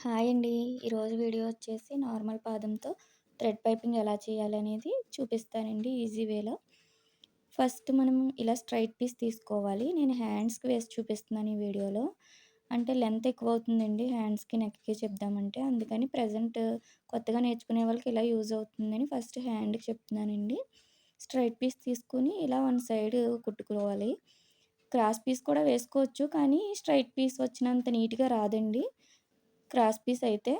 Hi అండి. ఈరోజు video వచ్చేసి నార్మల్ పాదంతో థ్రెడ్ పైపింగ్ ఎలా చేయాలనేది చూపిస్తానండి ఈజీ వేలో. ఫస్ట్ మనం ఇలా స్ట్రైట్ పీస్ తీసుకోవాలి. నేను హ్యాండ్స్‌కి వేసి చూపిస్తున్నాను ఈ వీడియోలో. అంటే లెంత్ ఎక్కువ అవుతుందండి హ్యాండ్స్‌కి, నెక్‌కి చెప్దామంటే. అందుకని ప్రెజెంట్ కొత్తగా నేర్చుకునే వాళ్ళకి ఇలా యూజ్ అవుతుందని ఫస్ట్ హ్యాండ్‌కి చెప్తున్నానండి. స్ట్రైట్ పీస్ తీసుకొని ఇలా వన్ సైడ్ కుట్టుకోవాలి. క్రాస్ పీస్ కూడా వేసుకోవచ్చు. కానీ స్ట్రైట్ పీస్ వచ్చినంత నీట్‌గా రాదండి క్రాస్ పీస్ అయితే.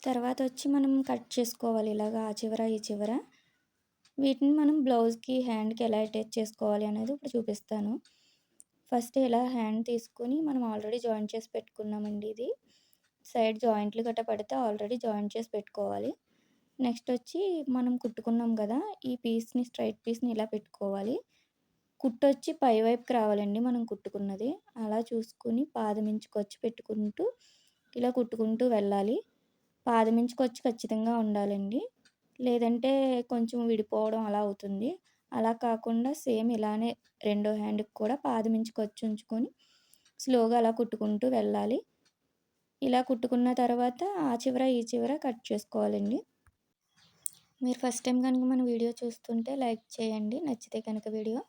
తర్వాత వచ్చి మనం కట్ చేసుకోవాలి ఇలాగా ఆ చివర, ఈ చివర. వీటిని మనం బ్లౌజ్‌కి, హ్యాండ్‌కి ఎలా అటాచ్ చేసుకోవాలి అనేది ఇప్పుడు చూపిస్తాను. ఫస్ట్ ఇలా హ్యాండ్ తీసుకొని మనం ఆల్రెడీ జాయింట్ చేసి పెట్టుకున్నామండి ఇది. సైడ్ జాయింట్లు గట్టా పడితే ఆల్రెడీ జాయింట్ చేసి పెట్టుకోవాలి. నెక్స్ట్ వచ్చి మనం కుట్టుకున్నాం కదా! ఈ పీస్‌ని స్ట్రైట్ పీస్‌ని ఇలా పెట్టుకోవాలి. కుట్టొచ్చి పై వైపుకి రావాలండి మనం కుట్టుకున్నది. అలా చూసుకొని పాదమించుకొచ్చి పెట్టుకుంటూ ఇలా కుట్టుకుంటూ వెళ్ళాలి. పాదమించుకొచ్చి ఖచ్చితంగా ఉండాలండి. లేదంటే కొంచెం విడిపోవడం అలా అవుతుంది. అలా కాకుండా సేమ్ ఇలానే రెండో హ్యాండ్‌కి కూడా పాదమించుకొచ్చి ఉంచుకొని స్లోగా అలా కుట్టుకుంటూ వెళ్ళాలి. ఇలా కుట్టుకున్న తర్వాత ఆ చివర, ఈ చివర కట్ చేసుకోవాలండి. మీరు ఫస్ట్ టైం కనుక మన వీడియో చూస్తుంటే లైక్ చేయండి నచ్చితే కనుక వీడియో.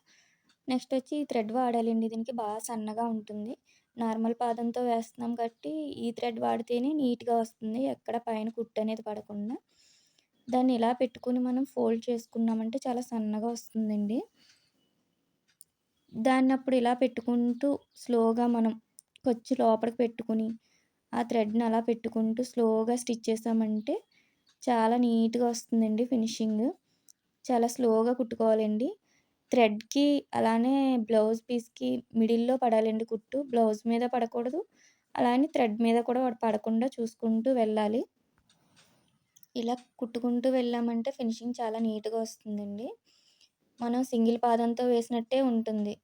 నెక్స్ట్ వచ్చి ఈ థ్రెడ్ వాడాలండి. దీనికి బాగా సన్నగా ఉంటుంది. నార్మల్ పాదంతో వేస్తున్నాం కాబట్టి ఈ థ్రెడ్ వాడితేనే నీట్‌గా వస్తుంది. ఎక్కడ పైన కుట్టు అనేది పడకుండా. దాన్ని ఇలా పెట్టుకొని మనం ఫోల్డ్ చేసుకున్నామంటే చాలా సన్నగా వస్తుందండి. దాన్నప్పుడు ఇలా పెట్టుకుంటూ స్లోగా మనం కొచ్చి లోపలికి పెట్టుకొని, ఆ థ్రెడ్‌ని అలా పెట్టుకుంటూ స్లోగా స్టిచ్ చేసామంటే చాలా నీట్‌గా వస్తుందండి ఫినిషింగ్. చాలా స్లోగా కుట్టుకోవాలండి. థ్రెడ్‌కి అలానే బ్లౌజ్ పీస్‌కి మిడిల్‌లో పడాలండి కుట్టు. బ్లౌజ్ మీద పడకూడదు. అలానే థ్రెడ్ మీద కూడా పడకుండా చూసుకుంటూ వెళ్ళాలి. ఇలా కుట్టుకుంటూ వెళ్ళామంటే ఫినిషింగ్ చాలా నీట్‌గా వస్తుందండి. మనం సింగిల్ పాదంతో వేసినట్టే ఉంటుంది.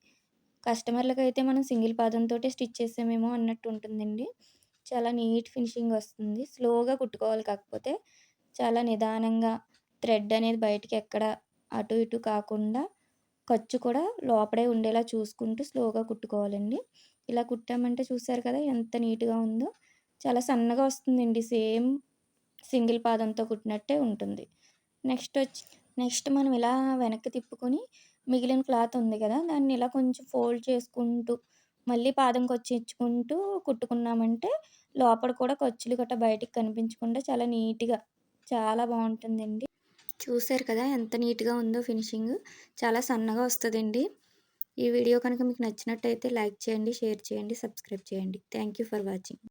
కస్టమర్లకైతే మనం సింగిల్ పాదంతోటే స్టిచ్ చేసామేమో అన్నట్టు ఉంటుందండి. చాలా నీట్ ఫినిషింగ్ వస్తుంది. స్లోగా కుట్టుకోవాలి కాకపోతే. చాలా నిదానంగా థ్రెడ్ అనేది బయటికి ఎక్కడ అటు ఇటు కాకుండా ఖర్చు కూడా లోపడే ఉండేలా చూసుకుంటూ స్లోగా కుట్టుకోవాలండి. ఇలా కుట్టామంటే చూసారు కదా ఎంత నీట్‌గా ఉందో. చాలా సన్నగా వస్తుందండి. సేమ్ సింగిల్ పాదంతో కుట్టినట్టే ఉంటుంది. నెక్స్ట్ మనం ఇలా వెనక్కి తిప్పుకొని మిగిలిన క్లాత్ ఉంది కదా! దాన్ని ఇలా కొంచెం ఫోల్డ్ చేసుకుంటూ మళ్ళీ పాదంకొచ్చి ఇచ్చుకుంటూ కుట్టుకున్నామంటే లోపల కూడా ఖర్చులు గట్టా బయటికి కనిపించకుండా చాలా నీట్‌గా చాలా బావుంటుందండి. చూసారు కదా ఎంత నీట్‌గా ఉందో ఫినిషింగ్. చాలా సన్నగా వస్తదండి. ఈ వీడియో కనుక మీకు నచ్చినట్టయితే లైక్ చేయండి, షేర్ చేయండి, సబ్స్క్రైబ్ చేయండి. Thank you for watching.